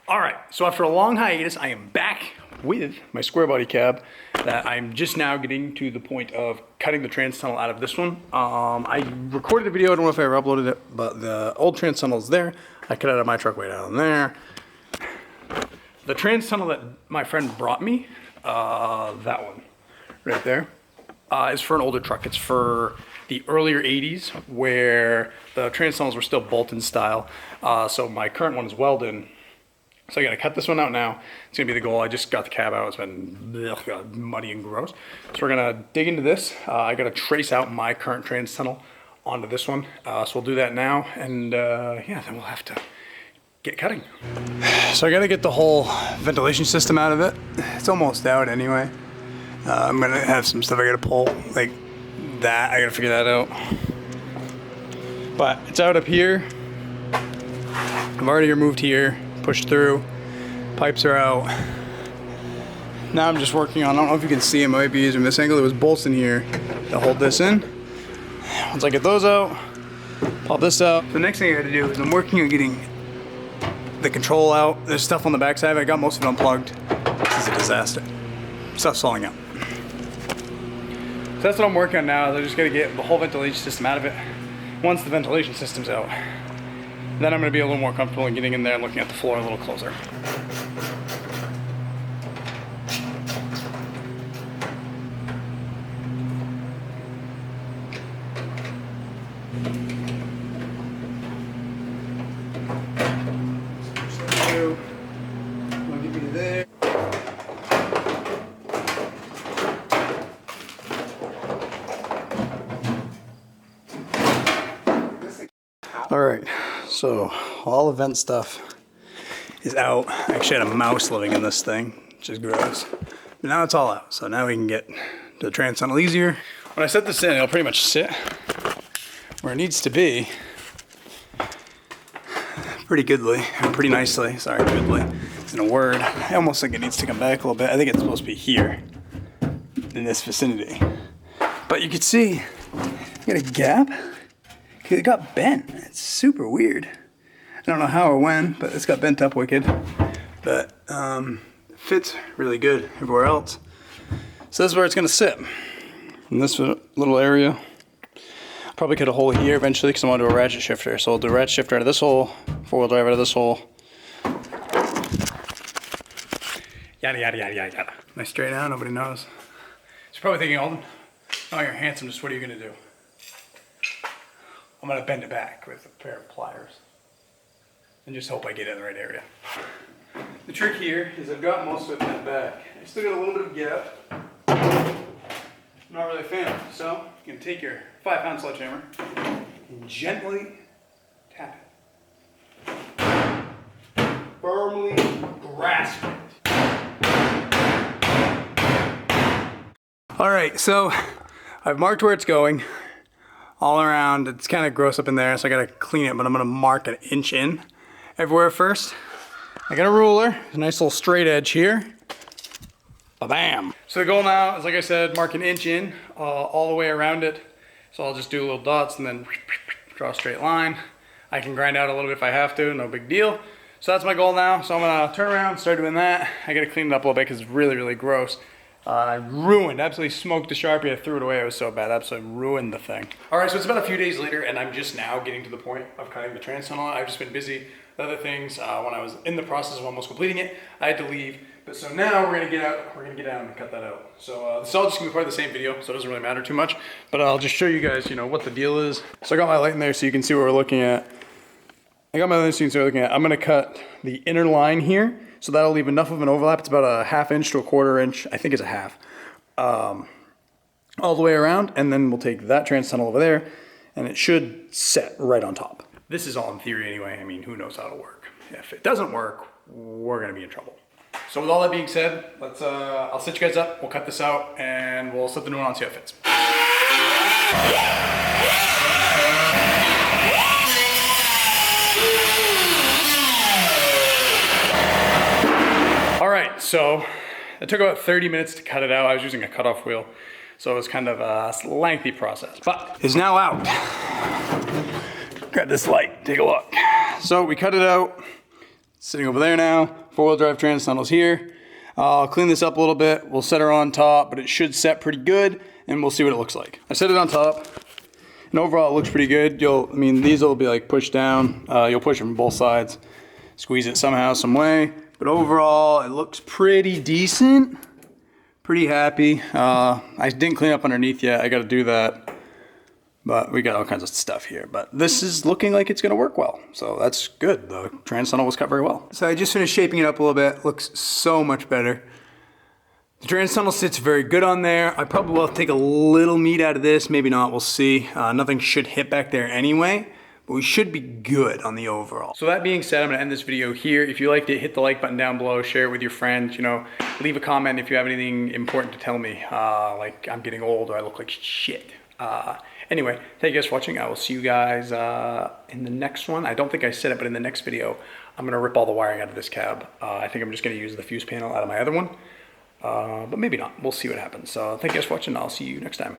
All right, so after a long hiatus, I am back with my Squarebody cab that I'm just now getting to the point of cutting the trans tunnel out of this one. I recorded a video, I don't know if I ever uploaded it, but the old trans tunnel is there. I cut it out of my truck way down there. The trans tunnel that my friend brought me, that one right there, is for an older truck. It's for the earlier 80s where the trans tunnels were still bolt-in style. So my current one is welded. So I gotta cut this one out now. It's gonna be the goal. I just got the cab out. It's been muddy and gross. So we're gonna dig into this. I gotta trace out my current trans tunnel onto this one. So we'll do that now. And yeah, then we'll have to get cutting. So I gotta get the whole ventilation system out of it. It's almost out anyway. I'm gonna have some stuff I gotta pull, like that. I gotta figure that out. But it's out up here. I've already removed here. Pushed through, pipes are out. Now I'm just working on, I don't know if you can see them, I might be using this angle. There was bolts in here to hold this in. Once I get those out, pop this out. The next thing I gotta do is I'm working on getting the control out. There's stuff on the backside, I got most of it unplugged. This is a disaster. Stuff's falling out. So that's what I'm working on now. I just gotta get the whole ventilation system out of it. Once the ventilation system's out, then I'm going to be a little more comfortable in getting in there and looking at the floor a little closer. All right, so all the vent stuff is out. I actually had a mouse living in this thing, which is gross. But now it's all out, so now we can get to the trans tunnel easier. When I set this in, it'll pretty much sit where it needs to be. Pretty goodly, or pretty nicely, sorry, goodly isn't a word. I almost think it needs to come back a little bit. I think it's supposed to be here, in this vicinity. But you can see, you got a gap. It got bent. It's super weird. I don't know how or when, but it's got bent up wicked. But it fits really good everywhere else. So this is where it's gonna sit. In this little area. I'll probably cut a hole here eventually because I want to do a ratchet shifter. So I'll do a ratchet shifter out of this hole, four-wheel drive out of this hole. Yada, yada, yada, yada, yada. Nice straight out, nobody knows. So you're probably thinking, Alden, oh, you're handsome, just what are you gonna do? I'm gonna bend it back with a pair of pliers and just hope I get it in the right area. The trick here is I've got most of it bent back. I still got a little bit of gap. Not really a fan of it. So you can take your 5-pound sledgehammer and gently tap it. Firmly grasp it. All right, so I've marked where it's going. All around, it's kind of gross up in there, so I gotta clean it, but I'm gonna mark an inch in everywhere first. I got a ruler, a nice little straight edge here. Ba-bam! So the goal now is, like I said, mark an inch in all the way around it. So I'll just do little dots and then draw a straight line. I can grind out a little bit if I have to, no big deal. So that's my goal now. So I'm gonna turn around, start doing that. I gotta clean it up a little bit because it's really, really gross. I absolutely smoked the Sharpie. I threw it away. It was so bad. Absolutely ruined the thing. All right, so it's about a few days later, and I'm just now getting to the point of cutting the trans tunnel. I've just been busy with other things. When I was in the process of almost completing it, I had to leave. But so now we're gonna get out. We're gonna get down and cut that out. So this is all just gonna be part of the same video, so it doesn't really matter too much. But I'll just show you guys, what the deal is. So I got my light in there, so you can see what we're looking at. I'm gonna cut the inner line here. So that'll leave enough of an overlap. It's about a 1/2 inch to a 1/4 inch. I think it's a half. All the way around, and then we'll take that trans tunnel over there, and it should set right on top. This is all in theory anyway. I mean, who knows how it'll work. If it doesn't work, we're gonna be in trouble. So with all that being said, let's I'll set you guys up, we'll cut this out, and we'll set the new one on, see how it fits. All right, so it took about 30 minutes to cut it out. I was using a cutoff wheel, so it was kind of a lengthy process, but it's now out. Grab this light, take a look. So we cut it out. Sitting over there now. 4-wheel drive trans tunnel's here. I'll clean this up a little bit. We'll set her on top, but it should set pretty good, and we'll see what it looks like. I set it on top, and overall it looks pretty good. These will be like pushed down. You'll push them from both sides, squeeze it somehow, some way. But overall, it looks pretty decent. Pretty happy. I didn't clean up underneath yet. I got to do that. But we got all kinds of stuff here. But this is looking like it's going to work well. So that's good. The trans tunnel was cut very well. So I just finished shaping it up a little bit. Looks so much better. The trans tunnel sits very good on there. I probably will take a little meat out of this. Maybe not. We'll see. Nothing should hit back there anyway. But we should be good on the overall. So that being said, I'm gonna end this video here. If you liked it, hit the like button down below, share it with your friends, you know, leave a comment if you have anything important to tell me, like I'm getting old or I look like shit. Anyway, thank you guys for watching. I will see you guys in the next one. I don't think I said it, but in the next video, I'm gonna rip all the wiring out of this cab. I think I'm just gonna use the fuse panel out of my other one, but maybe not. We'll see what happens. So thank you guys for watching. I'll see you next time.